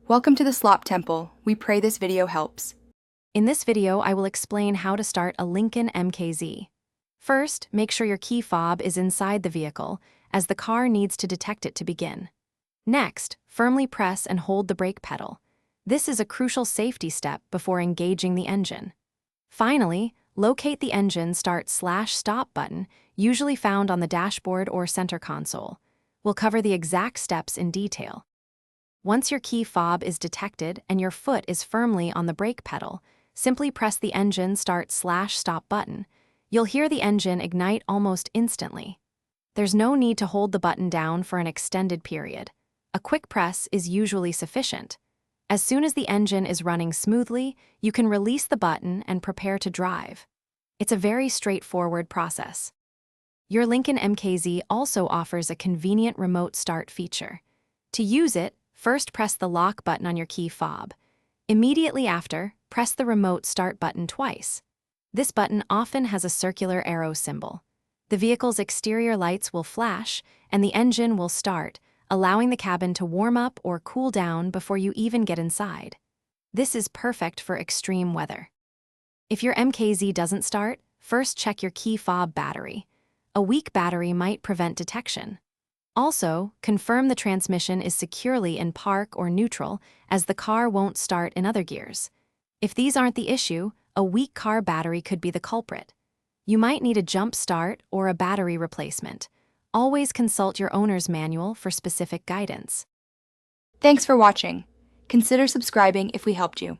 Welcome to the Slop Temple. We pray this video helps. In this video, I will explain how to start a Lincoln MKZ. First, make sure your key fob is inside the vehicle, as the car needs to detect it to begin. Next, firmly press and hold the brake pedal. This is a crucial safety step before engaging the engine. Finally, locate the engine start/stop button, usually found on the dashboard or center console. We'll cover the exact steps in detail. Once your key fob is detected and your foot is firmly on the brake pedal, simply press the engine start/stop button. You'll hear the engine ignite almost instantly. There's no need to hold the button down for an extended period. A quick press is usually sufficient. As soon as the engine is running smoothly, you can release the button and prepare to drive. It's a very straightforward process. Your Lincoln MKZ also offers a convenient remote start feature. To use it, first press the lock button on your key fob. Immediately after, press the remote start button twice. This button often has a circular arrow symbol. The vehicle's exterior lights will flash, and the engine will start, allowing the cabin to warm up or cool down before you even get inside. This is perfect for extreme weather. If your MKZ doesn't start, first check your key fob battery. A weak battery might prevent detection. Also, confirm the transmission is securely in park or neutral, as the car won't start in other gears. If these aren't the issue, a weak car battery could be the culprit. You might need a jump start or a battery replacement. Always consult your owner's manual for specific guidance. Thanks for watching. Consider subscribing if we helped you.